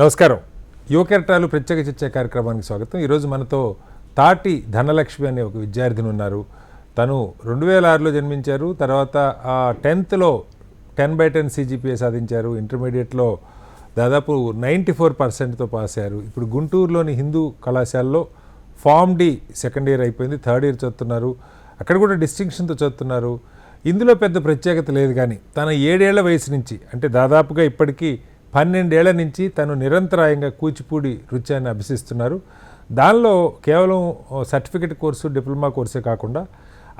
నమస్కారం. యువకెరటాలు ప్రత్యేక చర్చా కార్యక్రమానికి స్వాగతం. ఈరోజు మనతో తాటి ధనలక్ష్మి అనే ఒక విద్యార్థిని ఉన్నారు. తను 2006లో జన్మించారు. తర్వాత 10th లో 10/10 CGPA సాధించారు. ఇంటర్మీడియట్లో దాదాపు 94%తో పాస్ అయ్యారు. ఇప్పుడు గుంటూరులోని హిందూ కళాశాలలో ఫార్మ్ డి సెకండ్ ఇయర్ అయిపోయింది, థర్డ్ ఇయర్ చదువుతున్నారు. అక్కడ కూడా డిస్టింక్షన్తో చదువుతున్నారు. ఇందులో పెద్ద ప్రత్యేకత లేదు, కానీ తన 7 ఏళ్ల వయసు నుంచి, అంటే దాదాపుగా ఇప్పటికీ 12 ఏళ్ల నుంచి తను నిరంతరాయంగా కూచిపూడి నృత్యాన్ని అభ్యసిస్తున్నారు. దానిలో కేవలం సర్టిఫికెట్ కోర్సు, డిప్లొమా కోర్సే కాకుండా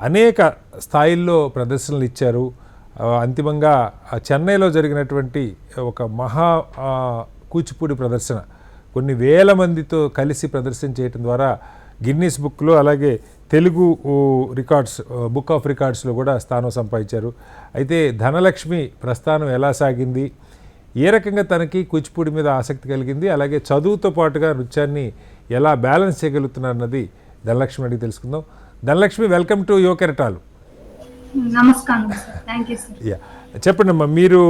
అనేక స్థాయిల్లో ప్రదర్శనలు ఇచ్చారు. అంతిమంగా చెన్నైలో జరిగినటువంటి ఒక మహా కూచిపూడి ప్రదర్శన కొన్ని వేల మందితో కలిసి ప్రదర్శన చేయడం ద్వారా గిన్నీస్ బుక్లో, అలాగే తెలుగు రికార్డ్స్, బుక్ ఆఫ్ రికార్డ్స్లో కూడా స్థానం సంపాదించారు. అయితే ధనలక్ష్మి ప్రస్థానం ఎలా సాగింది, ఏ రకంగా తనకి కూచిపూడి మీద ఆసక్తి కలిగింది, అలాగే చదువుతో పాటుగా నృత్యాన్ని ఎలా బ్యాలెన్స్ చేయగలుగుతున్నారు అన్నది ధనలక్ష్మి అడిగి తెలుసుకుందాం. Dhanalakshmi, welcome to Yuvakeratalu. నమస్కారం సార్. Thank you sir. చెప్పండి అమ్మా, మీరు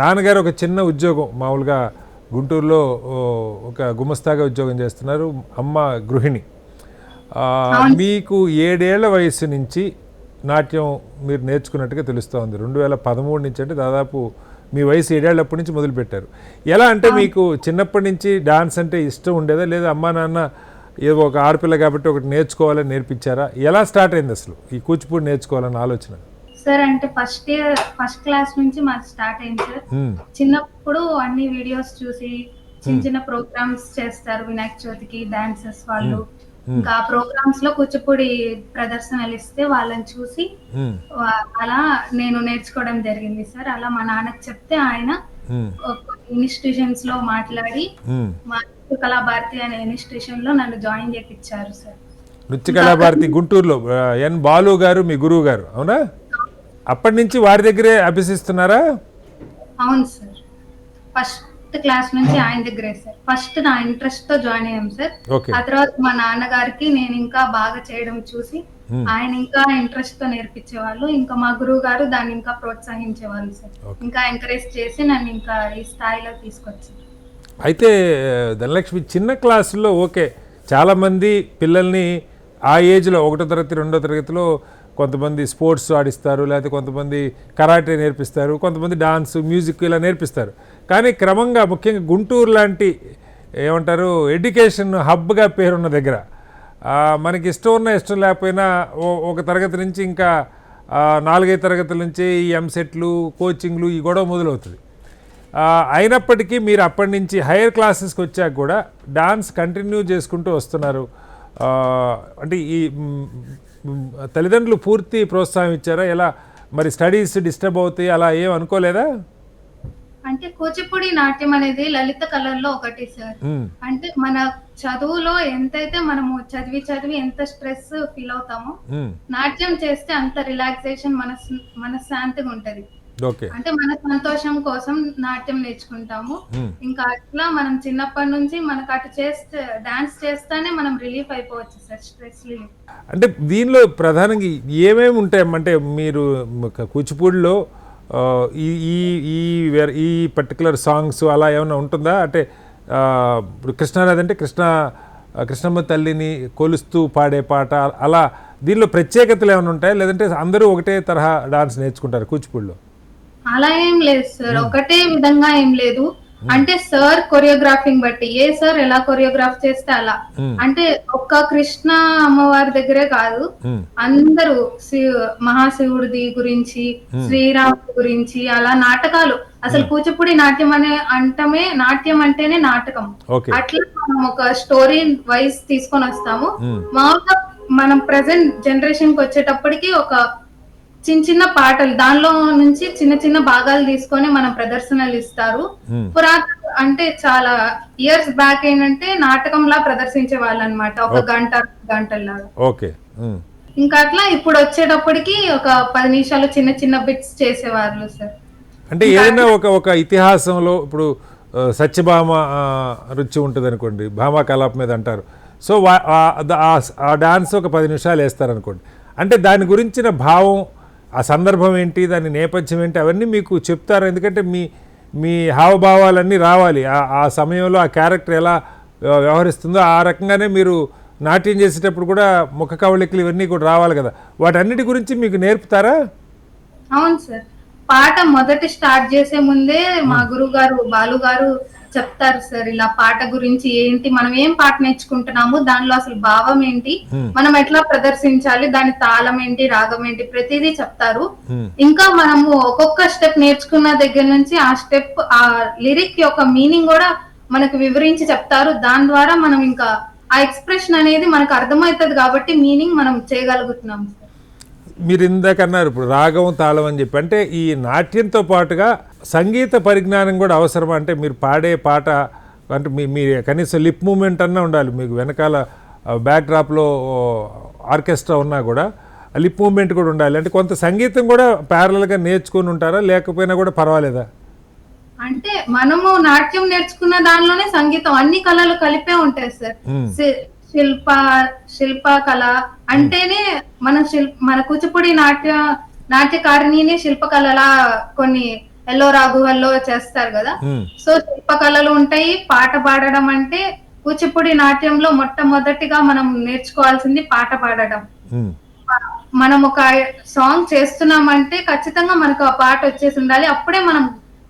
నాన్నగారు ఒక చిన్న ఉద్యోగం, మామూలుగా గుంటూరులో ఒక గుమస్తాగా ఉద్యోగం చేస్తున్నారు, అమ్మ గృహిణి. మీకు 7 ఏళ్ల వయసు నుంచి నాట్యం మీరు నేర్చుకున్నట్టుగా తెలుస్తూ ఉంది. 2013 నుంచి, అంటే దాదాపు మీ వయసు 7 ఏళ్ళప్పటి నుంచి మొదలుపెట్టారు. ఎలా అంటే మీకు చిన్నప్పటి నుంచి డాన్స్ అంటే ఇష్టం ఉండేదా, లేదా అమ్మా నాన్న ఏదో ఒక ఆడపిల్ల కాబట్టి ఒకటి నేర్చుకోవాలని నేర్పించారా? ఎలా స్టార్ట్ అయింది అసలు ఈ కూచిపూడి నేర్చుకోవాలన్న ఆలోచన? సార్ అంటే ఫస్ట్ క్లాస్ నుంచి మాకు స్టార్ట్ అయింది సార్. చిన్నప్పుడు అన్ని వీడియోస్ చూసి చిన్న చిన్న ప్రోగ్రామ్స్ చేస్తారు వినాయక చవితికి, డాన్సెస్ వాళ్ళు. ఇంకా ఆ ప్రోగ్రామ్స్ లో కూచిపూడి ప్రదర్శనలు ఇస్తే వాళ్ళని చూసి అలా నేను నేర్చుకోవడం జరిగింది సార్. అలా మా నాన్నకి చెప్తే ఆయన ఇన్స్టిట్యూషన్స్ లో మాట్లాడి మా నృత్య కళాభారతి అనే ఇన్స్టిట్యూషన్ లో నన్ను జాయిన్ చేయించారు సార్. నృత్య కళాభారతి గుంటూరులో ఎన్ బాలు గారు మీ గురువు గారు, అవునా? అప్పటి నుంచి వారి దగ్గరే అభ్యసిస్తున్నారా? అవును సార్, ఫస్ట్ క్లాస్ నుంచి ఆయన దగ్గరే సార్. ఫస్ట్ నా ఇంట్రెస్ట్ తో జాయిన్ అయ్యాం సార్. ఆ తర్వాత మా నాన్నగారికి నేను ఇంకా బాగా చేయడం చూసి ఆయన ఇంకా ఇంట్రెస్ట్ తో నేర్పించేవాళ్ళు. ఇంకా మా గురువు గారు దాన్ని ఇంకా ప్రోత్సహించేవాళ్ళు సార్. ఇంకా ఎంకరేజ్ చేసి నన్ను ఇంకా ఈ స్థాయిలో తీసుకొచ్చారు. అయితే ధనలక్ష్మి, చిన్న క్లాసుల్లో ఓకే, చాలామంది పిల్లల్ని ఆ ఏజ్లో 1వ తరగతి 2వ తరగతిలో కొంతమంది స్పోర్ట్స్ ఆడిస్తారు, లేకపోతే కొంతమంది కరాటే నేర్పిస్తారు, కొంతమంది డాన్స్, మ్యూజిక్ ఇలా నేర్పిస్తారు. కానీ క్రమంగా, ముఖ్యంగా గుంటూరు లాంటి ఏమంటారు ఎడ్యుకేషన్ హబ్గా పేరున్న దగ్గర మనకి ఇష్టం ఉన్నా ఇష్టం లేకపోయినా ఒక తరగతి నుంచి ఇంకా 4-5 తరగతుల నుంచి ఈ ఎంసెట్లు, కోచింగ్లు, ఈ గొడవ మొదలవుతుంది. అయినప్పటికీ మీరు అప్పటి నుంచి హైయర్ క్లాసెస్కి వచ్చాక కూడా డాన్స్ కంటిన్యూ చేసుకుంటూ వస్తున్నారు. అంటే ఈ తల్లిదండ్రులు పూర్తి ప్రోత్సాహం ఇచ్చారా? ఎలా మరి స్టడీస్ డిస్టర్బ్ అవుతాయి అలా ఏం అనుకోలేదా? అంటే కూచిపూడి నాట్యం అనేది లలిత కళల్లో ఒకటి సార్. అంటే మన చదువులో ఎంతైతే మనము చదివి ఎంత స్ట్రెస్ ఫీల్ అవుతామో, నాట్యం చేస్తే అంత రిలాక్సేషన్, మనశ్శాంతిగా ఉంటది. అంటే మన సంతోషం కోసం నాట్యం నేర్చుకుంటాము. ఇంకా అట్లా మనం చిన్నప్పటి నుంచి మనకు అటు చేస్తే, డాన్స్ చేస్తానే మనం రిలీఫ్ అయిపోవచ్చు సార్, స్ట్రెస్ రిలీఫ్. అంటే దీనిలో ప్రధానంగా ఏమేమి ఉంటాయి అంటే మీరు కూచిపూడిలో ఈ పర్టికులర్ సాంగ్స్ అలా ఏమైనా ఉంటుందా? అంటే ఇప్పుడు కృష్ణానది అంటే కృష్ణమ్మ తల్లిని కొలుస్తూ పాడే పాట, అలా దీనిలో ప్రత్యేకతలు ఏమైనా ఉంటాయా, లేదంటే అందరూ ఒకటే తరహా డాన్స్ నేర్చుకుంటారు కూచిపూడిలో? అలా ఏం లేదు సార్, ఒకటే విధంగా ఏం లేదు. అంటే సార్ కొరియోగ్రాఫింగ్ బట్టి, ఏ సార్ ఎలా కొరియోగ్రాఫ్ చేస్తే అలా. అంటే ఒక్క కృష్ణ అమ్మవారి దగ్గరే కాదు, అందరూ మహాశివుడి గురించి, శ్రీరాముడి గురించి, అలా నాటకాలు. అసలు కూచిపూడి నాట్యం నాట్యం అంటేనే నాటకం. అట్లా మనం ఒక స్టోరీ వైజ్ తీసుకొని వస్తాము. మామూలుగా మనం ప్రెసెంట్ జనరేషన్ కి వచ్చేటప్పటికి ఒక చిన్న పాటలు, దానిలో నుంచి చిన్న భాగాలు తీసుకొని మనం ప్రదర్శనలు ఇస్తారు. పురాతన అంటే చాలా ఇయర్స్ బ్యాక్ ఏంటంటే నాటకంలా ప్రదర్శించే వాళ్ళు అనమాట, ఒక గంటలాగా. ఇంకా అట్లా ఇప్పుడు వచ్చేటప్పటికి ఒక 10 నిమిషాలు చిన్న బిట్స్ చేసేవాళ్ళు సార్. అంటే ఏదైనా ఒక ఇతిహాసంలో ఇప్పుడు సత్యభామ రుచి ఉంటుంది అనుకోండి, భామా కలాపం మీద అంటారు. సో ఆ డాన్స్ ఒక 10 నిమిషాలు వేస్తారు అనుకోండి. అంటే దాని గురించిన భావం, ఆ సందర్భం ఏంటి, దాని నేపథ్యం ఏంటి, అవన్నీ మీకు చెప్తారు. ఎందుకంటే మీ హావభావాలన్నీ రావాలి, ఆ సమయంలో ఆ క్యారెక్టర్ ఎలా వ్యవహరిస్తుందో ఆ రకంగానే మీరు నాట్యం చేసేటప్పుడు కూడా ముఖ కవళికలు ఇవన్నీ కూడా రావాలి కదా, వాటన్నిటి గురించి మీకు నేర్పుతారా? అవును సార్, పాట మొదటి స్టార్ట్ చేసే ముందే మా గురువు గారు బాలు గారు చెప్తారు సార్, ఇలా పాట గురించి ఏంటి, మనం ఏం పాట నేర్చుకుంటున్నాము, దానిలో అసలు భావం ఏంటి, మనం ఎట్లా ప్రదర్శించాలి, దాని తాళం ఏంటి, రాగం ఏంటి, ప్రతిదీ చెప్తారు. ఇంకా మనము ఒక్కొక్క స్టెప్ నేర్చుకున్న దగ్గర నుంచి ఆ స్టెప్ ఆ లిరిక్ యొక్క మీనింగ్ కూడా మనకు వివరించి చెప్తారు. దాని ద్వారా మనం ఇంకా ఆ ఎక్స్ప్రెషన్ అనేది మనకు అర్థమవుతుంది కాబట్టి మీనింగ్ మనం చేయగలుగుతున్నాం సార్. మీరు ఇందాక అన్నారు ఇప్పుడు రాగం తాళం అని చెప్పి, అంటే ఈ నాట్యంతో పాటుగా సంగీత పరిజ్ఞానం కూడా అవసరం. అంటే మీరు పాడే పాట అంటే మీ కనీసం లిప్ మూమెంట్ అన్నా ఉండాలి, మీకు వెనకాల బ్యాక్ డ్రాప్లో ఆర్కెస్ట్రా ఉన్నా కూడా లిప్ మూమెంట్ కూడా ఉండాలి. అంటే కొంత సంగీతం కూడా ప్యారలల్గా నేర్చుకుని ఉంటారా, లేకపోయినా కూడా పర్వాలేదా? అంటే మనము నాట్యం నేర్చుకున్న దానిలోనే సంగీతం అన్ని కళలు కలిపే ఉంటాయి సార్. శిల్ప కళ అంటేనే మన కూచిపూడి నాట్యకారిణిని శిల్పకళలా కొన్ని ఎల్లో రాఘువల్లో చేస్తారు కదా. సో శిల్పకళలు ఉంటాయి. పాట పాడడం అంటే కూచిపూడి నాట్యంలో మొట్టమొదటిగా మనం నేర్చుకోవాల్సింది పాట పాడడం. మనం ఒక సాంగ్ చేస్తున్నామంటే ఖచ్చితంగా మనకు ఆ పాట వచ్చేసి ఉండాలి, అప్పుడే మనం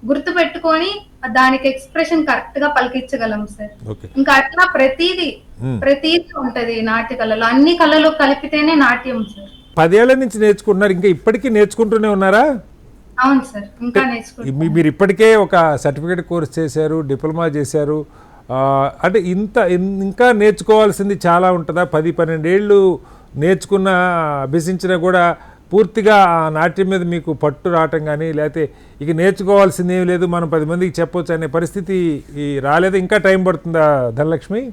గుర్తు పెట్టుకొని దానికి ఎక్స్ప్రెషన్ కరెక్ట్ గా పలికించగలం సార్. ఇంకా అట్లా ప్రతిదీ ఉంటది నాట్య కళలో, అన్ని కళలు కలిపితేనే నాట్యం సార్. 10 ఏళ్ల నుంచి నేర్చుకుంటున్నారు, ఇంకా ఇప్పటికీ నేర్చుకుంటూనే ఉన్నారా? అవును సార్, ఇంకా నేర్చుకుంటున్నాను. మీరు ఇప్పటికే ఒక సర్టిఫికేట్ కోర్స్ చేశారు, డిప్లొమా చేశారు, అంటే ఇంకా నేర్చుకోవాల్సింది చాలా ఉంటుందా? 10-12 ఏళ్ళు నేర్చుకున్న అభ్యసించినా కూడా పూర్తిగా ఆ నాట్యం మీద మీకు పట్టు రావటం కానీ, లేకపోతే ఇక నేర్చుకోవాల్సింది ఏమి లేదు, మనం 10 మందికి చెప్పొచ్చు అనే పరిస్థితి రాలేదు, ఇంకా టైం పడుతుందా ధనలక్ష్మి?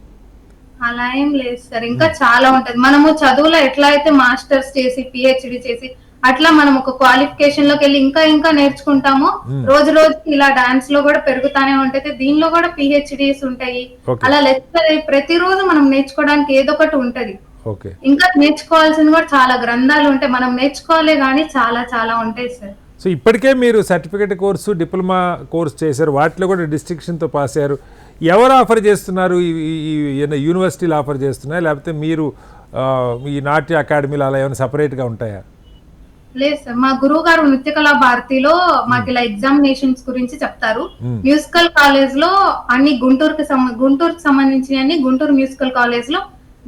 అలా ఏం లేదు సార్, ఇంకా చాలా ఉంటది. మనము చదువులో ఎట్లా అయితే మాస్టర్స్ చేసి పిహెచ్డి చేసి అట్లా మనం ఒక క్వాలిఫికేషన్ లోకి వెళ్ళి ఇంకా నేర్చుకుంటామో, రోజు రోజుకి ఇలా డాన్స్ లో కూడా పెరుగుతానే ఉంటది. దీనిలో కూడా పిహెచ్డీస్ ఉంటాయి. అలా లెక్చర్ ప్రతిరోజు మనం నేర్చుకోవడానికి ఏదో ఒకటి ఉంటది. ఇంకా నేర్చుకోవాల్సింది కూడా చాలా గ్రంథాలు ఉంటాయి, మనం నేర్చుకోవాలి కానీ చాలా చాలా ఉంటాయి సార్. సో ఇప్పటికే మీరు సర్టిఫికేట్ కోర్సు, డిప్లొమా కోర్సు చేశారు, వాటిలో కూడా డిస్టింక్షన్తో పాస్ అయ్యారు. ఎవరు ఆఫర్ చేస్తున్నారు? యూనివర్సిటీలు ఆఫర్ చేస్తున్నాయా, లేకపోతే మీరు ఈ నాట్య అకాడమీలు అలా ఏమైనా సపరేట్గా ఉంటాయా? లేదు సార్, మా గురువు గారు నృత్యకళా భారతిలో మాకు ఇలా ఎగ్జామినేషన్స్ గురించి చెప్తారు. మ్యూజికల్ కాలేజ్ లో అన్ని గుంటూరుకి సంబంధించిన గుంటూరు మ్యూజికల్ కాలేజ్ లో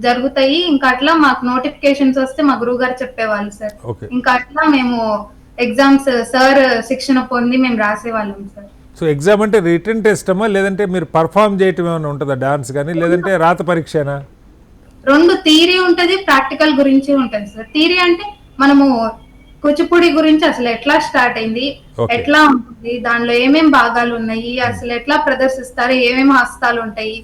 జరుగుతాయి. ఇంకా అట్లా మాకు నోటిఫికేషన్స్ వస్తే మా గురువు గారు చెప్పేవాళ్ళు సార్. ఇంకా అట్లా మేము ఎగ్జామ్స్ సార్ శిక్షణ పొంది మేము రాసేవాళ్ళం సార్. సో ఎగ్జామ్ అంటే రిటన్ టెస్ట్ అమ్మా, లేదంటే మీరు పర్ఫామ్ చేయటం ఏమైనా ఉంటుందా, డాన్స్ కానీ, లేదంటే రాత పరీక్షనా? రెండు, థియరీ ఉంటది, ప్రాక్టికల్ గురించి ఉంటది సార్. థియరీ అంటే మనము కూచిపూడి గురించి అసలు ఎట్లా స్టార్ట్ అయింది, ఎట్లా ఉంటుంది, దానిలో ఏమేం భాగాలు ఉన్నాయి, అసలు ఎట్లా ప్రదర్శిస్తారు, ఏమేమి హస్తాలు ఉంటాయి,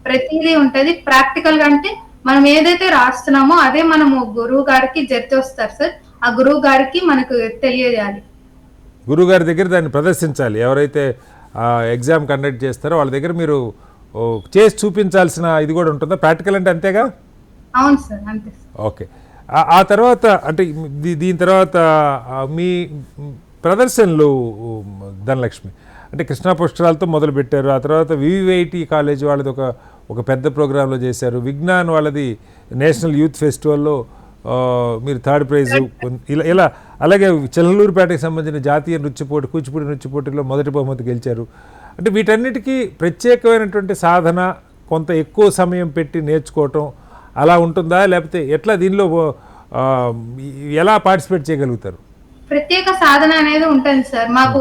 ప్రతిదీ ఉంటది. ప్రాక్టికల్ గా అంటే మనం ఏదైతే రాస్తున్నామో అదే మనము గురువు గారికి జడ్జి వస్తారు సార్, ఆ గురువు గారికి మనకు తెలియజేయాలి, గురువు గారి దగ్గర దాన్ని ప్రదర్శించాలి. ఎవరైతే ఎగ్జామ్ కండక్ట్ చేస్తారో వాళ్ళ దగ్గర మీరు చేసి చూపించాల్సిన ఇది కూడా ఉంటుందా? ప్రాక్టికల్ అంటే అంతేగా? అవును సార్, అంతే. ఓకే. ఆ తర్వాత అంటే దీని తర్వాత మీ ప్రదర్శనలు ధనలక్ష్మి అంటే కృష్ణా పుష్కరాలతో మొదలుపెట్టారు, ఆ తర్వాత వివిఐటి కాలేజ్ వాళ్ళది ఒక పెద్ద ప్రోగ్రాంలో చేశారు, విజ్ఞాన్ వాళ్ళది నేషనల్ యూత్ ఫెస్టివల్లో మీరు 3rd ప్రైజు ఇలా, అలాగే చెల్లూరుపేటకి సంబంధించిన జాతీయ కూచిపూడి నృత్యపోటీలో మొదటి బహుమతి గెలిచారు. అంటే వీటన్నిటికీ ప్రత్యేకమైనటువంటి సాధన, కొంత ఎక్కువ సమయం పెట్టి నేర్చుకోవటం అలా ఉంటుందా, లేకపోతే ఎట్లా దీనిలో ఎలా పార్టిసిపేట్ చేయగలుగుతారు? ప్రత్యేక సాధన అనేది ఉంటుంది సార్. మాకు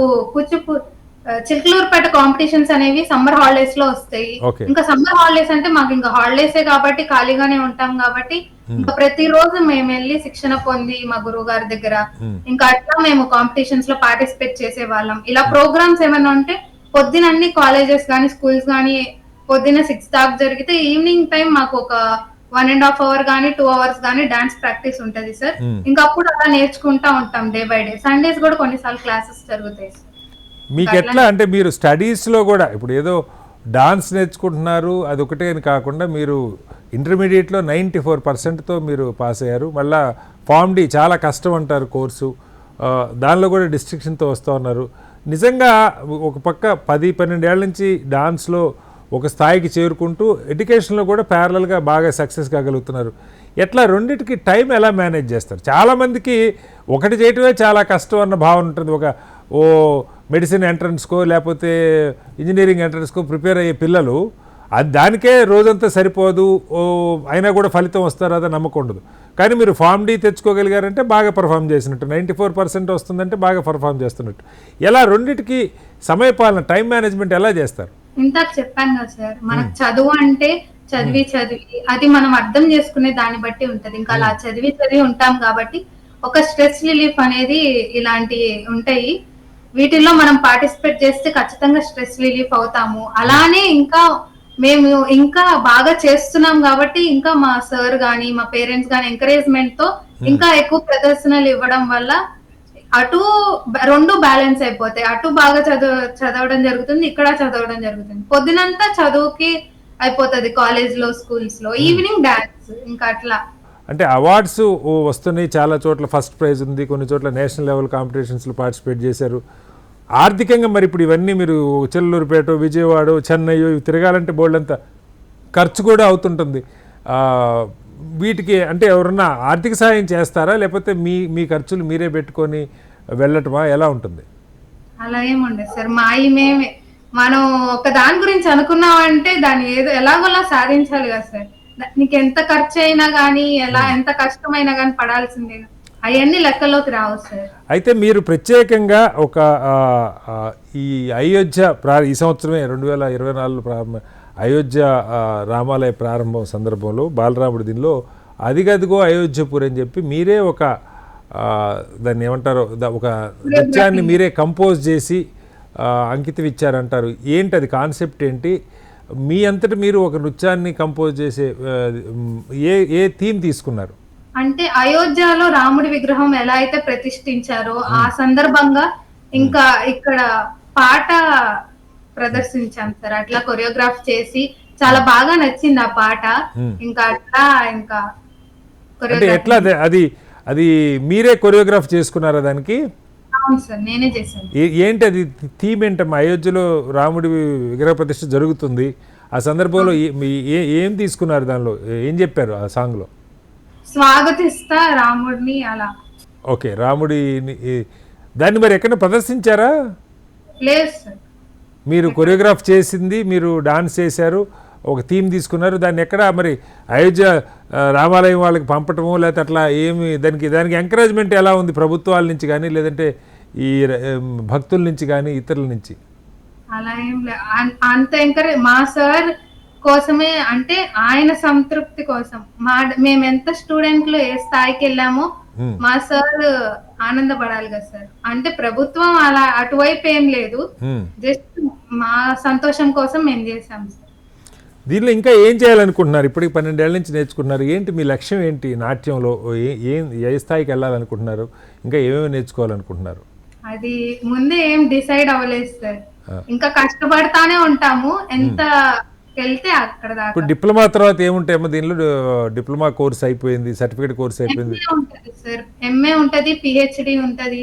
చిలకలూరుపేట కాంపిటీషన్స్ అనేవి సమ్మర్ హాలిడేస్ లో వస్తాయి. ఇంకా సమ్మర్ హాలిడేస్ అంటే మాకు ఇంకా హాలిడేసే కాబట్టి ఖాళీగానే ఉంటాం కాబట్టి ఇంకా ప్రతిరోజు మేము వెళ్ళి శిక్షణ పొంది మా గురువు గారి దగ్గర ఇంకా అట్లా మేము కాంపిటీషన్స్ లో పార్టిసిపేట్ చేసే వాళ్ళం. ఇలా ప్రోగ్రామ్స్ ఏమైనా ఉంటే పొద్దున అన్ని కాలేజెస్ గానీ స్కూల్స్ గానీ పొద్దున్న 6 దాకా జరిగితే ఈవినింగ్ టైం మాకు ఒక 1.5 hour గానీ 2 hours గానీ డాన్స్ ప్రాక్టీస్ ఉంటది సార్. ఇంకా అప్పుడు అలా నేర్చుకుంటా ఉంటాం డే బై డే. సండేస్ కూడా కొన్నిసార్లు క్లాసెస్ జరుగుతాయి సార్. మీకు ఎట్లా అంటే మీరు స్టడీస్లో కూడా ఇప్పుడు ఏదో డాన్స్ నేర్చుకుంటున్నారు అది ఒకటే అని కాకుండా మీరు ఇంటర్మీడియట్లో 94%తో మీరు పాస్ అయ్యారు. మళ్ళీ ఫార్మ్ డి చాలా కష్టం అంటారు కోర్సు, దానిలో కూడా డిస్ట్రిక్షన్తో వస్తూ ఉన్నారు. నిజంగా ఒక పక్క 10-12 ఏళ్ల నుంచి డాన్స్లో ఒక స్థాయికి చేరుకుంటూ ఎడ్యుకేషన్లో కూడా ప్యారలల్గా బాగా సక్సెస్ కాగలుగుతున్నారు. ఎట్లా రెండింటికి టైం ఎలా మేనేజ్ చేస్తారు? చాలామందికి ఒకటి చేయటమే చాలా కష్టం అన్న భావన ఉంటుంది. ఓ మెడిసిన్ ఎంట్రన్స్కో లేకపోతే ఇంజనీరింగ్ ఎంట్రన్స్కో ప్రిపేర్ అయ్యే పిల్లలు అది దానికే రోజంతా సరిపోదు, అయినా కూడా ఫలితం వస్తారో అదే నమ్మకం ఉండదు. కానీ మీరు ఫామ్ డి తెచ్చుకోగలిగారంటే బాగా పర్ఫామ్ చేసినట్టు, 94% వస్తుందంటే బాగా పర్ఫామ్ చేస్తున్నట్టు. ఎలా రెండింటికి సమయపాలన, టైం మేనేజ్మెంట్ ఎలా చేస్తారు? ఇందాక చెప్పాను కదా సార్, మనకు చదువు అంటే చదివి అది మనం అర్థం చేసుకునే దాన్ని బట్టి ఉంటది. ఇంకా అలా చదివి ఉంటాం కాబట్టి ఒక స్ట్రెస్ రిలీఫ్ అనేది ఇలాంటి ఉంటాయి. వీటిల్లో మనం పార్టిసిపేట్ చేస్తే ఖచ్చితంగా స్ట్రెస్ రిలీఫ్ అవుతాము. అలానే ఇంకా మేము ఇంకా బాగా చేస్తున్నాం కాబట్టి ఇంకా మా సార్ గాని మా పేరెంట్స్ గాని ఎంకరేజ్మెంట్ తో ఇంకా ఎక్కువ ప్రదర్శనలు ఇవ్వడం వల్ల అటు రెండు బ్యాలెన్స్ అయిపోతాయి. అటు బాగా చదవడం జరుగుతుంది, ఇక్కడ చదవడం జరుగుతుంది. పొద్దునంతా చదువుకి అయిపోతుంది కాలేజ్ లో, స్కూల్స్ లో, ఈవినింగ్ డాన్స్. ఇంకా అట్లా అంటే అవార్డ్స్ వస్తున్నాయి, చాలా చోట్ల ఫస్ట్ ప్రైజ్ ఉంది, కొన్ని చోట్ల నేషనల్ లెవెల్ కాంపిటీషన్స్లో పార్టిసిపేట్ చేశారు. ఆర్థికంగా మరి ఇప్పుడు ఇవన్నీ మీరు చెల్లూరుపేట, విజయవాడ, చెన్నై ఇవి తిరగాలంటే బోల్డంత ఖర్చు కూడా అవుతుంటుంది. వీటికి అంటే ఎవరన్నా ఆర్థిక సహాయం చేస్తారా, లేకపోతే మీ ఖర్చులు మీరే పెట్టుకొని వెళ్ళటమా, ఎలా ఉంటుంది? అలా ఏముండదు సార్, మేమే మనం ఒక దాని గురించి అనుకున్నామంటే దాన్ని ఏదో ఎలాగోలా సాధించాలి కదా సార్. నీకు ఎంత ఖర్చు అయినా కానీ, ఎంత కష్టమైనా కానీ పడాల్సిందే. అవన్నీ లెక్కలోకి రావు సార్. అయితే మీరు ప్రత్యేకంగా ఒక ఈ అయోధ్య ఈ సంవత్సరమే 2024 ప్రారంభం అయోధ్య రామాలయ ప్రారంభం సందర్భంలో బాలరాముడి దీనిలో అదిగదిగో అయోధ్యపూర్ అని చెప్పి మీరే ఒక దాన్ని ఏమంటారో ఒక నృత్యాన్ని మీరే కంపోజ్ చేసి అంకితం ఇచ్చారంటారు. ఏంటి అది, కాన్సెప్ట్ ఏంటి? మీ అంతటి మీరు ఒక నృత్యాన్ని కంపోజ్ చేసే ఏ థీమ్ తీసుకున్నారు? అంటే అయోధ్యలో రాముడి విగ్రహం ఎలా అయితే ప్రతిష్ఠించారో ఆ సందర్భంగా ఇంకా ఇక్కడ పాట ప్రదర్శించాం సార్. అట్లా కొరియోగ్రాఫ్ చేసి చాలా బాగా నచ్చింది ఆ పాట. ఇంకా అట్లా ఇంకా ఎట్లా అది మీరే కొరియోగ్రాఫ్ చేసుకున్నారా దానికి? అవును సార్, నేనే చేశాను. ఏంటి అది థీమ్ ఏంటమ్మా? అయోధ్యలో రాముడి విగ్రహ ప్రతిష్ఠ జరుగుతుంది, ఆ సందర్భంలో ఏం తీసుకున్నారు, దానిలో ఏం చెప్పారు ఆ సాంగ్ లో? స్వాగతిస్తా రాముడిని అలా. ఓకే, రాముడిని దాన్ని మరి ఎక్కడ ప్రదర్శించారా? లేదు సార్, మీరు కొరియోగ్రాఫ్ చేసింది, మీరు డాన్స్ చేశారు, ఒక థీమ్ తీసుకున్నారు, దాన్ని ఎక్కడ మరి అయోధ్య రామాలయం వాళ్ళకి పంపటము లేకపోతే అట్లా ఏమి దానికి ఎంకరేజ్మెంట్ ఎలా ఉంది ప్రభుత్వాల నుంచి కానీ లేదంటే ఈ భక్తుల నుంచి కానీ ఇతరుల నుంచి? అలా ఏం లేదు, అంత ఎంకరేజ్ మా సార్ కోసమే. అంటే ఆయన సంతృప్తి కోసం మేము ఎంత స్టూడెంట్లు ఏ స్థాయికి వెళ్ళామో మా సార్ ఆనందపడాలి కదా సార్. అంటే ప్రభుత్వం అలా అటువైపు ఏం లేదు, జస్ట్ మా సంతోషం కోసం మేము చేసాం సార్. దీనిలో ఇంకా ఏం చేయాలనుకుంటున్నారు? ఇప్పటికి 12 ఏళ్ల నుంచి నేర్చుకున్నారు, ఏంటి మీ లక్ష్యం ఏంటి నాట్యంలో? ఏ స్థాయికి వెళ్ళాలనుకుంటున్నారు, ఇంకా ఏమేమి నేర్చుకోవాలనుకుంటున్నారు? అది ముందే ఏం డిసైడ్ అవ్వలేదు సార్. ఇంకా కష్టపడతానే ఉంటాము, ఎంత వెళ్తే అక్కడ దాకా. ఇప్పుడు డిప్లొమా తర్వాత ఏముంటాయేమో దీనిలో? డిప్లొమా కోర్స్ అయిపోయింది, సర్టిఫికేట్ కోర్స్ అయిపోయింది, సార్ ఎంఏ ఉంటది, పిహెచ్డి ఉంటది.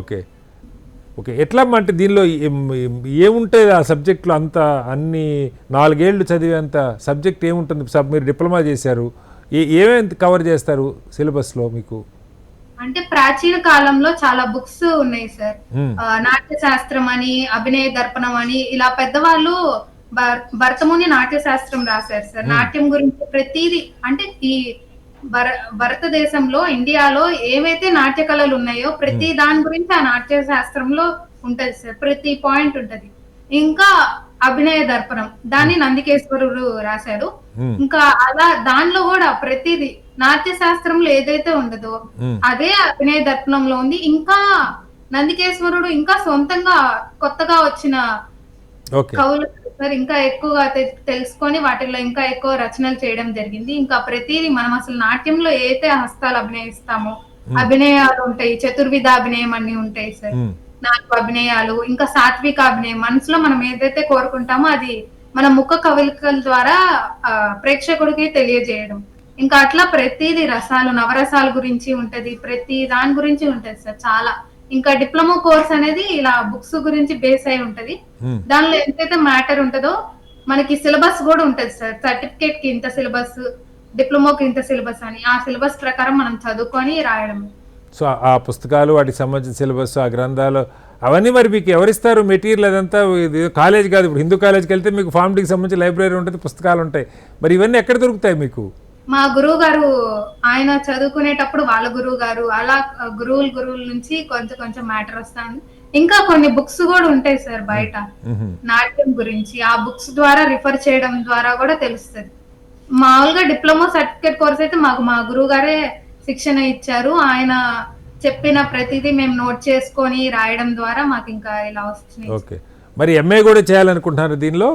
Okay okay. ఎట్లా అంటే దీనిలో ఏముంటుంది ఆ సబ్జెక్టులో? అంత అన్ని 4 ఏళ్ళు చదివేంత సబ్జెక్ట్ ఏముంటుంది? మీరు డిప్లొమా చేశారు, ఏమేమి కవర్ చేస్తారు సిలబస్లో మీకు? అంటే ప్రాచీన కాలంలో చాలా బుక్స్ ఉన్నాయి సార్. నాట్య శాస్త్రం అని, అభినయ దర్పణం అని, ఇలా పెద్దవాళ్ళు భరతముని నాట్య శాస్త్రం రాశారు సార్. నాట్యం గురించి ప్రతిదీ, అంటే ఈ భారతదేశంలో, ఇండియాలో ఏవైతే నాట్య కళలు ఉన్నాయో ప్రతి దాని గురించి ఆ నాట్య శాస్త్రంలో ఉంటది సార్, ప్రతి పాయింట్ ఉంటది. ఇంకా అభినయ దర్పణం, దాన్ని నందికేశ్వరుడు రాశాడు. ఇంకా అలా దానిలో కూడా ప్రతిదీ నాట్య శాస్త్రంలో ఏదైతే ఉండదో అదే అభినయ దర్పణంలో ఉంది. ఇంకా నందికేశ్వరుడు ఇంకా సొంతంగా కొత్తగా వచ్చిన కవులు సార్ ఇంకా ఎక్కువగా తెలుసుకొని వాటిల్లో ఇంకా ఎక్కువ రచనలు చేయడం జరిగింది. ఇంకా ప్రతిదీ మనం అసలు నాట్యంలో ఏదైతే హస్తాలు అభినయిస్తామో అభినయాలు ఉంటాయి, చతుర్విధ అభినయం అన్ని ఉంటాయి సార్, 4 అభినయాలు, ఇంకా సాత్విక అభినయం, మనసులో మనం ఏదైతే కోరుకుంటామో అది మన ముఖ కవలికల ద్వారా ప్రేక్షకుడికి తెలియజేయడం. ఇంకా అట్లా ప్రతిదీ రసాలు, నవరసాల గురించి ఉంటది, ప్రతి దాని గురించి ఉంటది సార్. చాలా ఇంకా డిప్లొమా కోర్స్ అనేది ఇలా బుక్స్ గురించి బేస్ అయి ఉంటది. దానిలో ఎంతైతే మ్యాటర్ ఉంటుందో మనకి సిలబస్ కూడా ఉంటది సార్. సర్టిఫికేట్ కి ఇంత సిలబస్, డిప్లొమాకి ఇంత సిలబస్ అని ఆ సిలబస్ ప్రకారం మనం చదువుకొని రాయడం. సో ఆ పుస్తకాలు వాటికి సంబంధించిన సిలబస్ ఆ గ్రంథాలు అవన్నీ మరి మీకు ఎవరిస్తారు మెటీరియల్? అదంతా ఇది కాలేజ్ కాదు, ఇప్పుడు హిందూ కాలేజ్కి వెళ్తే మీకు ఫార్మ్ డీకి సంబంధించి లైబ్రరీ ఉంటుంది, పుస్తకాలు ఉంటాయి. మరి ఇవన్నీ ఎక్కడ దొరుకుతాయి మీకు? మా గురువు గారు ఆయన చదువుకునేటప్పుడు వాళ్ళ గురువు గారు అలా గురువుల నుంచి కొంచెం కొంచెం మ్యాటర్ వస్తాను. ఇంకా కొన్ని బుక్స్ కూడా ఉంటాయి సార్ బయట నాట్యం గురించి. ఆ బుక్స్ ద్వారా రిఫర్ చేయడం ద్వారా కూడా తెలుస్తుంది. మామూలుగా డిప్లొమా సర్టిఫికేట్ కోర్స్ అయితే మాకు మా గురువు గారే శిక్షణ ఇచ్చారు. ఆయన చెప్పిన ప్రతిదీ మేము నోట్ చేసుకొని రాయడం ద్వారా మాకు ఇంకా ఇలా వస్తుంది. ఓకే, మరి ఎంఏ కూడా చేయాలనుకుంటున్నారు దీనిలో?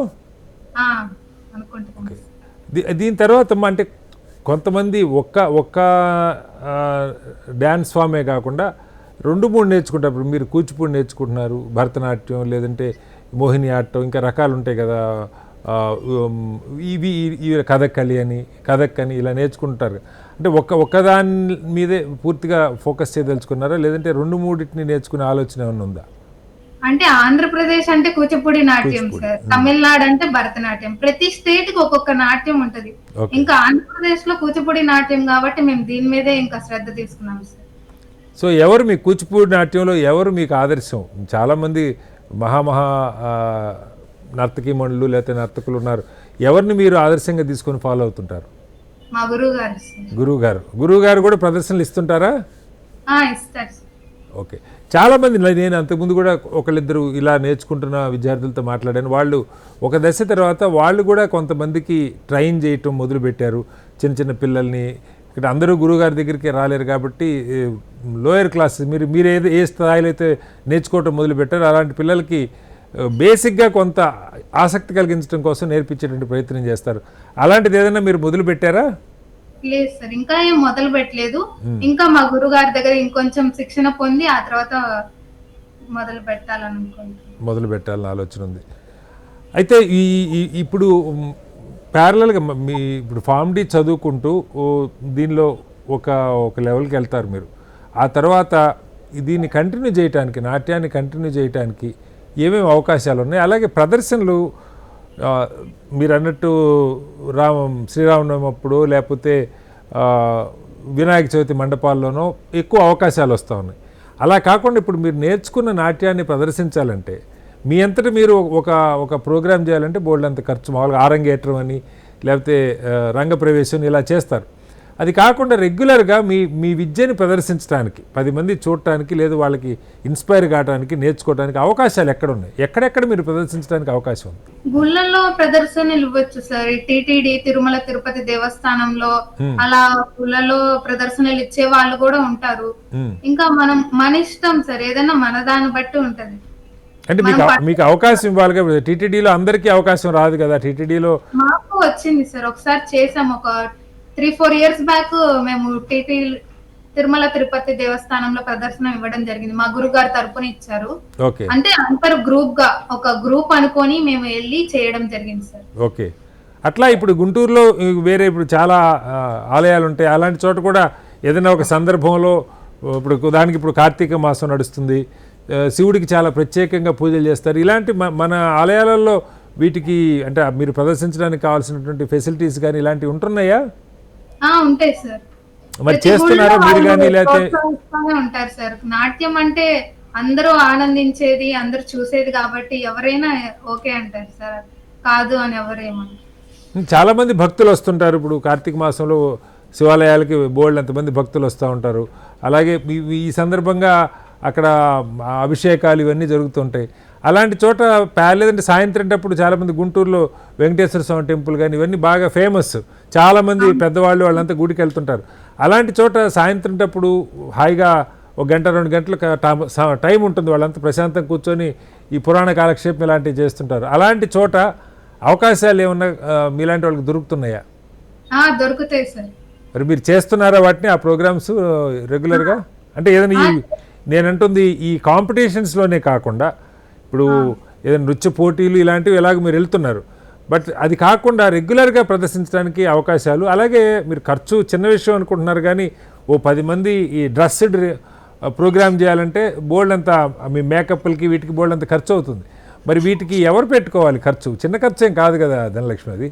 అనుకుంటున్నాను. దీని తర్వాత అంటే కొంతమంది ఒక్క డ్యాన్స్ ఫామే కాకుండా 2-3 నేర్చుకుంటారు. ఇప్పుడు మీరు కూచిపూడి నేర్చుకుంటున్నారు, భరతనాట్యం, లేదంటే మోహిని ఆటం, ఇంకా రకాలు ఉంటాయి కదా, ఇవి కథక్ అని ఇలా నేర్చుకుంటారు. అంటే ఒక్కదాని మీదే పూర్తిగా ఫోకస్ చేయదలుచుకున్నారా, లేదంటే 2-3 నేర్చుకునే ఆలోచన ఏమైనా ఉందా? అంటే ఆంధ్రప్రదేశ్ అంటే కూచిపూడి నాట్యం సార్, తమిళనాడు అంటే భరతనాట్యం. ప్రతి స్టేట్ కి ఒక్కొక్క నాట్యం ఉంటది. ఇంకా ఆంధ్రప్రదేశ్ లో కూచిపూడి నాట్యం కాబట్టి మేము దీని మీదే ఇంకా శ్రద్ధ తీసుకున్నాం సార్. సో ఎవరు మీ కూచిపూడి నాట్యంలో ఎవరు మీకు ఆదర్శం? చాలామంది మహా నర్తకీమణులు లేకపోతే నర్తకులు ఉన్నారు. ఎవరిని మీరు ఆదర్శంగా తీసుకొని ఫాలో అవుతుంటారు? మా గురువు గారు కూడా ప్రదర్శనలు ఇస్తుంటారా? ఇస్తారు. ఓకే, చాలామంది నేను అంతకుముందు కూడా ఒకళ్ళిద్దరు ఇలా నేర్చుకుంటున్న విద్యార్థులతో మాట్లాడాను. వాళ్ళు ఒక దశ తర్వాత వాళ్ళు కూడా కొంతమందికి ట్రైన్ చేయటం మొదలుపెట్టారు. చిన్న పిల్లల్ని ఇక్కడ అందరూ గురువుగారి దగ్గరికి రాలేరు కాబట్టి లోయర్ క్లాస్ మీరు ఏ స్థాయిలో అయితే నేర్చుకోవటం మొదలుపెట్టారో అలాంటి పిల్లలకి బేసిక్గా కొంత ఆసక్తి కలిగించడం కోసం నేర్పించేటువంటి ప్రయత్నం చేస్తారు. అలాంటిది ఏదైనా మీరు మొదలు పెట్టారా? లేదు సార్, ఇంకా ఏం మొదలు పెట్టలేదు. ఇంకా మా గురుగారి దగ్గర ఇంకొంచెం శిక్షణ పొంది ఆ తర్వాత మొదలు పెట్టాలని ఆలోచన ఉంది. అయితే ఇప్పుడు ప్యారలల్గా ఇప్పుడు ఫార్మ్ డి చదువుకుంటూ దీనిలో ఒక లెవెల్కి వెళ్తారు మీరు. ఆ తర్వాత దీన్ని కంటిన్యూ చేయడానికి, నాట్యాన్ని కంటిన్యూ చేయడానికి ఏమేమి అవకాశాలు ఉన్నాయి? అలాగే ప్రదర్శనలు మీరు అన్నట్టు శ్రీరామనవమి అప్పుడు లేకపోతే వినాయక చవితి మండపాల్లోనో ఎక్కువ అవకాశాలు వస్తూ ఉన్నాయి. అలా కాకుండా ఇప్పుడు మీరు నేర్చుకున్న నాట్యాన్ని ప్రదర్శించాలంటే మీ అంతటా మీరు ఒక ప్రోగ్రామ్ చేయాలంటే బోల్డంత ఖర్చు. మామూలుగా ఆరంగేట్రం అని లేకపోతే రంగప్రవేశం ఇలా చేస్తారు. అది కాకుండా రెగ్యులర్గా మీ విద్యని ప్రదర్శించడానికి 10 మంది చూడటానికి లేదు వాళ్ళకి ఇన్స్పైర్ కావడానికి నేర్చుకోవడానికి అవకాశాలు ఎక్కడ ఉన్నాయి? ఎక్కడెక్కడ మీరు ప్రదర్శించడానికి అవకాశం ఉంది? గుళ్ళల్లో ప్రదర్శనలు ఇవ్వచ్చు సార్. టిటిడి తిరుమల తిరుపతి దేవస్థానంలో అలా గుళ్ళలో ప్రదర్శనలు ఇచ్చే వాళ్ళు కూడా ఉంటారు. ఇంకా మన ఇష్టం సార్, ఏదైనా మన దాన్ని బట్టి ఉంటది. అంటే మీకు అవకాశం ఇవ్వాలి కదా. టిటిడిలో అందరికీ అవకాశం రాదు కదా. టిటిడిలో మాకు వచ్చింది సార్, ఒకసారి చేసాం. ఒక 3-4 ఇయర్స్ బ్యాక్ మేము తిరుమల తిరుపతి దేవస్థానంలో ప్రదర్శన ఇవ్వడం జరిగింది. మా గురుగారు తరపున ఇచ్చారు. అంటే అందరు ఒక గ్రూప్ అనుకొని మేము వెళ్ళి చేయడం జరిగింది సార్. ఓకే, అట్లా ఇప్పుడు గుంటూరులో వేరే ఇప్పుడు చాలా ఆలయాలు ఉంటాయి. అలాంటి చోట కూడా ఏదైనా ఒక సందర్భంలో ఇప్పుడు కార్తీక మాసం నడుస్తుంది, శివుడికి చాలా ప్రత్యేకంగా పూజలు చేస్తారు. ఇలాంటి మన ఆలయాలలో వీటికి అంటే మీరు ప్రదర్శించడానికి కావాల్సినటువంటి ఫెసిలిటీస్ కానీ ఇలాంటివి ఉంటున్నాయా? ఉంటాయి సార్. మరి చేస్తున్నారా మీరు కానీ? లేకపోతే ఉంటారు సార్. నాట్యం అంటే అందరూ ఆనందించేది, అందరూ చూసేది కాబట్టి ఎవరైనా ఓకే అంటారు సార్, కాదు అని ఎవరేమన్నా. చాలా మంది భక్తులు వస్తుంటారు. ఇప్పుడు కార్తీక మాసంలో శివాలయాలకి బోల్డ్ అంతమంది భక్తులు వస్తూ ఉంటారు. అలాగే ఈ సందర్భంగా అక్కడ అభిషేకాలు ఇవన్నీ జరుగుతుంటాయి. అలాంటి చోట లేదంటే సాయంత్రం అప్పుడు చాలామంది గుంటూరులో వెంకటేశ్వర స్వామి టెంపుల్ కానీ ఇవన్నీ బాగా ఫేమస్. చాలామంది పెద్దవాళ్ళు వాళ్ళంతా గుడికి వెళ్తుంటారు. అలాంటి చోట సాయంత్రం అప్పుడు హాయిగా 1-2 గంటలు టైం ఉంటుంది. వాళ్ళంతా ప్రశాంతంగా కూర్చొని ఈ పురాణ కాలక్షేపం ఇలాంటివి చేస్తుంటారు. అలాంటి చోట అవకాశాలు ఏమన్నా మీలాంటి వాళ్ళకి దొరుకుతున్నాయా? దొరుకుతాయి సార్. మరి మీరు చేస్తున్నారా వాటిని, ఆ ప్రోగ్రామ్స్ రెగ్యులర్గా? అంటే ఏదైనా నేనంటుంది ఈ కాంపిటీషన్స్లోనే కాకుండా ఇప్పుడు ఏదైనా నృత్య పోటీలు ఇలాంటివి ఎలాగ మీరు వెళ్తున్నారు, బట్ అది కాకుండా రెగ్యులర్గా ప్రదర్శించడానికి అవకాశాలు. అలాగే మీరు ఖర్చు చిన్న విషయం అనుకుంటున్నారు కానీ 10 మంది ఈ డ్రెస్డ్ ప్రోగ్రామ్ చేయాలంటే బోల్డ్ అంతా మీ మేకప్లకి వీటికి బోల్డ్ అంత ఖర్చు అవుతుంది. మరి వీటికి ఎవరు పెట్టుకోవాలి ఖర్చు? చిన్న ఖర్చు ఏం కాదు కదా ధనలక్ష్మి అది.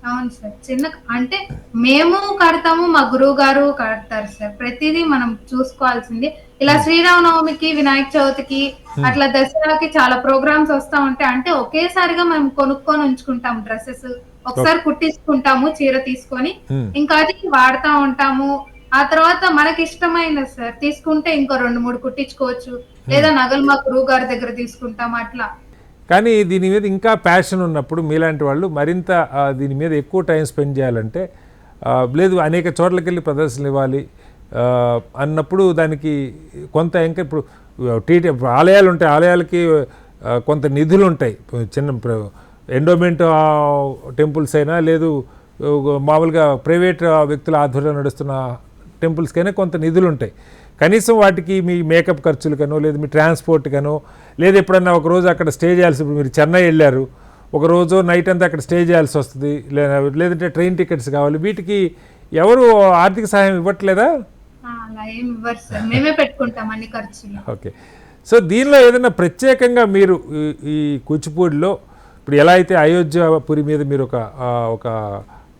అవును సార్, చిన్న అంటే మేము కడతాము, మా గురువు గారు కడతారు సార్. ప్రతిదీ మనం చూసుకోవాల్సింది. ఇలా శ్రీరామనవమికి, వినాయక చవితికి, అట్లా దసరాకి చాలా ప్రోగ్రామ్స్ వస్తా ఉంటాయి. అంటే ఒకేసారిగా మేము కొనుక్కొని ఉంచుకుంటాము డ్రెస్సెస్. ఒకసారి కుట్టించుకుంటాము చీర తీసుకొని, ఇంకా అది వాడుతా ఉంటాము. ఆ తర్వాత మనకి ఇష్టమైన సార్ తీసుకుంటే ఇంకో 2-3 కుట్టించుకోవచ్చు, లేదా నగలు మా గురువు గారి దగ్గర తీసుకుంటాము అట్లా. కానీ దీని మీద ఇంకా ప్యాషన్ ఉన్నప్పుడు మీలాంటి వాళ్ళు మరింత దీని మీద ఎక్కువ టైం స్పెండ్ చేయాలంటే లేదు అనేక చోట్లకి వెళ్ళి ప్రదర్శనలు ఇవ్వాలి అన్నప్పుడు దానికి కొంత ఇంకా ఇప్పుడు ఆలయాలు ఉంటాయి, ఆలయాలకి కొంత నిధులు ఉంటాయి. చిన్న ఎండోమెంట్ టెంపుల్స్ అయినా లేదు మామూలుగా ప్రైవేట్ వ్యక్తుల ఆధ్వర్యంలో నడుస్తున్న టెంపుల్స్కైనా కొంత నిధులు ఉంటాయి. కనీసం వాటికి మీ మేకప్ ఖర్చులకనో లేదు మీ ట్రాన్స్పోర్ట్కనో లేదు ఎప్పుడన్నా ఒకరోజు అక్కడ స్టే చేయాల్సి, ఇప్పుడు మీరు చెన్నై వెళ్ళారు, ఒకరోజు నైట్ అంతా అక్కడ స్టే చేయాల్సి వస్తుంది, లేదంటే ట్రైన్ టికెట్స్ కావాలి, వీటికి ఎవరు ఆర్థిక సహాయం ఇవ్వట్లేదా? అలా ఏం ఇవ్వరు సార్, మేమే పెట్టుకుంటాం అన్ని ఖర్చులు. ఓకే. సో దీనిలో ఏదైనా ప్రత్యేకంగా మీరు ఈ కూచిపూడిలో ఇప్పుడు ఎలా అయితే అయోధ్యపురి మీద మీరు ఒక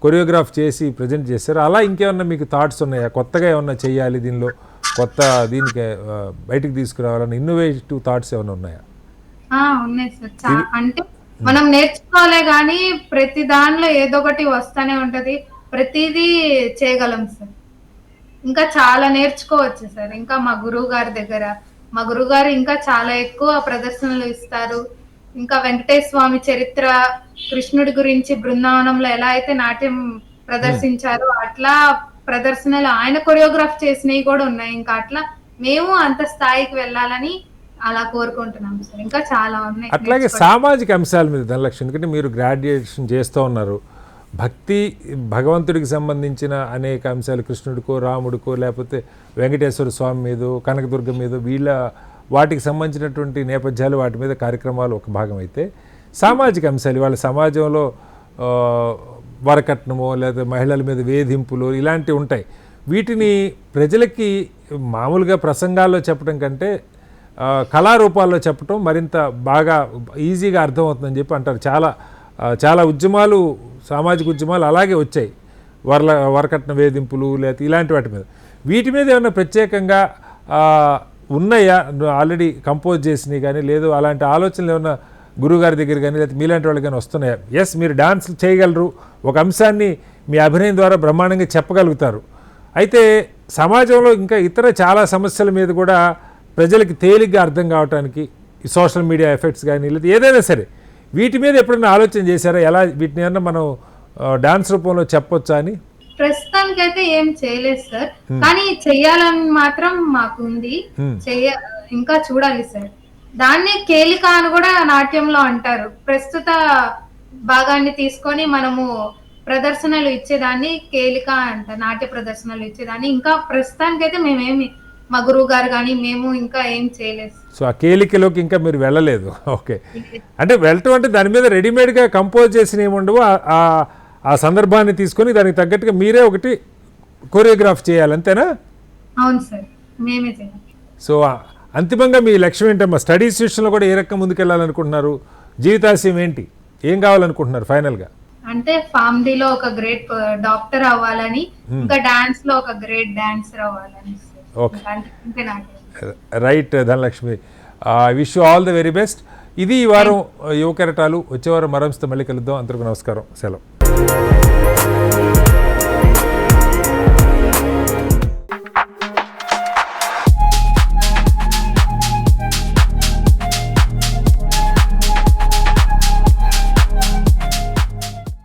కొరియోగ్రాఫ్ చేసి ప్రజెంట్ చేశారో అలా ఇంకేమన్నా మీకు థాట్స్ ఉన్నాయా? కొత్తగా ఏమన్నా చేయాలి దీనిలో, కొత్త దీనికి బయటికి తీసుకురావాలని ఇన్నోవేటివ్ థాట్స్ ఏమైనా ఉన్నాయా? ఉన్నాయి సార్. అంటే మనం నేర్చుకోవాలే గానీ ప్రతి దానిలో ఏదో ఒకటి వస్తానే ఉంటది, ప్రతిదీ చేయగలం సార్. ఇంకా చాలా నేర్చుకోవచ్చు సార్. ఇంకా మా గురువు గారి దగ్గర, మా గురువు గారు ఇంకా చాలా ఎక్కువ ప్రదర్శనలు ఇస్తారు. ఇంకా వెంకటేశ్వర స్వామి చరిత్ర, కృష్ణుడి గురించి బృందావనంలో ఎలా అయితే నాట్యం ప్రదర్శించారో అట్లా ప్రదర్శనలు ఆయన కొరియోగ్రాఫ్ చేసినవి కూడా ఉన్నాయి. ఇంకా అట్లా మేము అంత స్థాయికి వెళ్ళాలని అలా కోరుకుంటున్నాం సార్. ఇంకా చాలా ఉన్నాయి. అట్లాగే సామాజిక అంశాల మీద ధనలక్ష్మి, ఎందుకంటే మీరు గ్రాడ్యుయేషన్ చేస్తూ ఉన్నారు, భక్తి భగవంతుడికి సంబంధించిన అనేక అంశాలు కృష్ణుడికో రాముడికో లేకపోతే వెంకటేశ్వర స్వామి మీదో కనకదుర్గ మీదో వాటికి సంబంధించినటువంటి నేపథ్యాలు వాటి మీద కార్యక్రమాలు ఒక భాగం అయితే, సామాజిక అంశాలు వాళ్ళ సమాజంలో వరకట్నమో లేదా మహిళల మీద వేధింపులు ఇలాంటివి ఉంటాయి. వీటిని ప్రజలకి మామూలుగా ప్రసంగాల్లో చెప్పడం కంటే కళారూపాల్లో చెప్పడం మరింత బాగా ఈజీగా అర్థమవుతుందని చెప్పి అంటారు. చాలా ఉద్యమాలు, సామాజిక ఉద్యమాలు అలాగే వచ్చాయి, వరకట్న వేధింపులు లేదా ఇలాంటి వాటి మీద. వీటి మీద ఏమైనా ప్రత్యేకంగా ఉన్నాయా? ఆల్రెడీ కంపోజ్ చేసినవి కానీ లేదు అలాంటి ఆలోచనలు ఏమైనా గురువుగారి దగ్గర కానీ లేదా మీలాంటి వాళ్ళు కానీ వస్తున్నాయా? ఎస్, మీరు డాన్స్ చేయగలరు, ఒక అంశాన్ని మీ అభినయం ద్వారా బ్రహ్మాండంగా చెప్పగలుగుతారు. అయితే సమాజంలో ఇంకా ఇతర చాలా సమస్యల మీద కూడా ప్రజలకి తేలిగ్గా అర్థం కావడానికి ఈ సోషల్ మీడియా ఎఫెక్ట్స్ కానీ లేదా ఏదైనా సరే వీటి మీద ఎప్పుడైనా ఆలోచన చేశారా? ఎలా వీటిని ఏమన్నా మనం డాన్స్ రూపంలో చెప్పొచ్చా అని? ప్రస్తుతానికి అయితే ఏం చేయలేదు సార్, కానీ చెయ్యాలని మాత్రం మాకుంది. ఇంకా చూడాలి సార్. దాన్ని కేలిక అని కూడా నాట్యంలో అంటారు. ప్రస్తుత భాగాన్ని తీసుకొని మనము ప్రదర్శనలు ఇచ్చేదాన్ని కేలిక అంట, నాట్య ప్రదర్శనలు ఇచ్చేదాన్ని. ఇంకా ప్రస్తుతానికి అయితే మేమేమి, మా గురువు గారు కానీ మేము ఇంకా ఏం చేయలేదు. సో ఆ కేలికలోకి ఇంకా మీరు వెళ్ళలేదు. ఓకే. అంటే వెళ్ళటం అంటే దాని మీద రెడీమేడ్గా కంపోజ్ చేసిన ఏముండవు, ఆ సందర్భాన్ని తీసుకొని దానికి తగ్గట్టుగా మీరే ఒకటి కొరియోగ్రాఫ్ చేయాలి, అంతేనా? అవును సార్, మేమే చేయాలి. సో అంతిమంగా మీ లక్ష్యం ఏంటమ్మా? స్టడీస్ విషయంలో కూడా ఏ రకం ముందుకెళ్ళాలనుకుంటున్నారు? జీవితాశయం ఏంటి? ఏం కావాలనుకుంటున్నారు ఫైనల్గా? అంటే ఫార్మడీలో ఒక గ్రేట్ డాక్టర్ అవ్వాలని, ఇంకా డాన్స్ లో ఒక గ్రేట్ డాన్సర్ అవ్వాలని. Okay, right Dhanalakshmi. Wish you all the very best. ఇది ఈ వారం యువ కెరటాలు. వచ్చే వారం మరో మళ్ళీ కలుద్దాం. అందరికీ నమస్కారం, సెలవు.